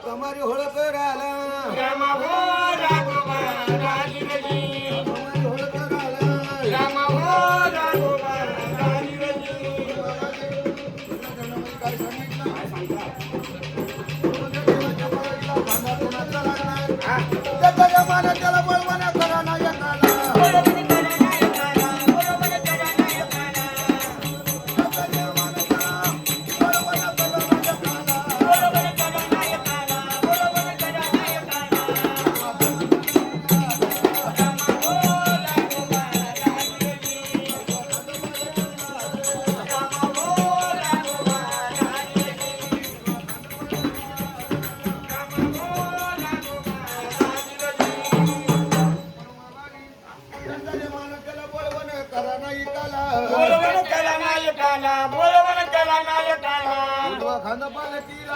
कमारी होळकर आला रामा हो राघोबा राजीवजी कमारी होळकर आला रामा हो राघोबा राजीवजी काय सांगितलं काय सांगता त्याच्या जमान्यात त्याला बळवण्या करा नायकाला खांदा पालखीला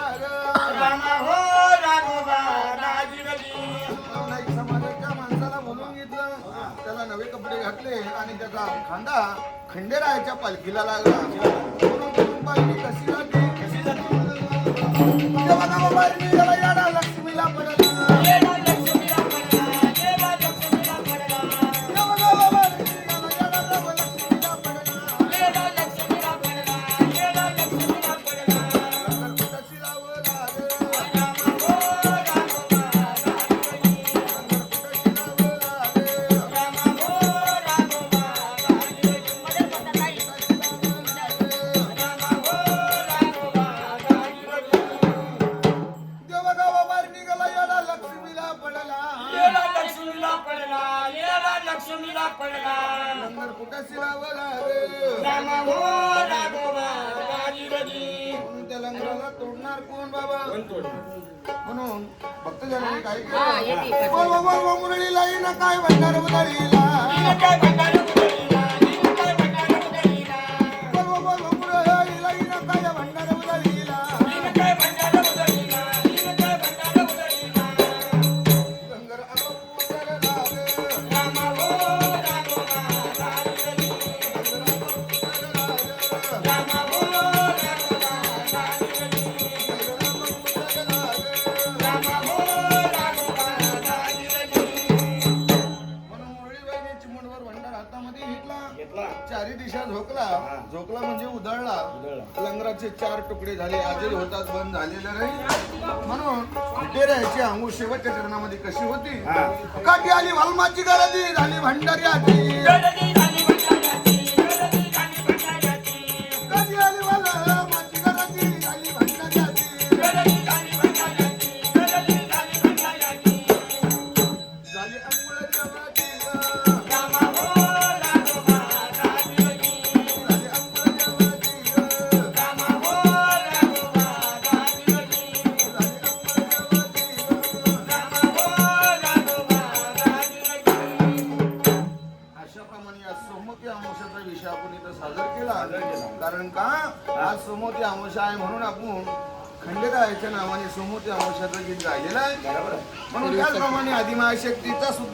रामा हो राघोबा राजीवजी समाजाच्या माणसाला बोलून घेतलं त्याला नवे कपडे घातले आणि त्याचा खांदा खंडेरायाच्या पालखीला लागला म्हणून पालखी कशी जाते तेव्हा गावाबाहेर निघाला याडा लक्ष्मीला पडला तोडणार कोण बाबा म्हणून भक्तजनांनी काय केलं मुरळीला येईना काय भंडार उधळीला चारी दिशा झोकला म्हणजे उधळला लंगराचे 4 तुकडे झाले आजही होतात बंद झालेलं नाही म्हणून डेऱ्याची अंगू शेवटच्या चरणामध्ये कशी होती काठी आली वालमाची गरजी झाली भंडाऱ्याची काठी आली वालमाची गरजी झाली भंडाऱ्याची झाली अंघोळ कारण का आज सोमवती अमावस्या आहे म्हणून आपण खंडेरायाच्या नावाने सोमवती अमावस्याचं गीत गायलेलं आहे म्हणून त्याचप्रमाणे आदिमाशक्तीचा सुद्धा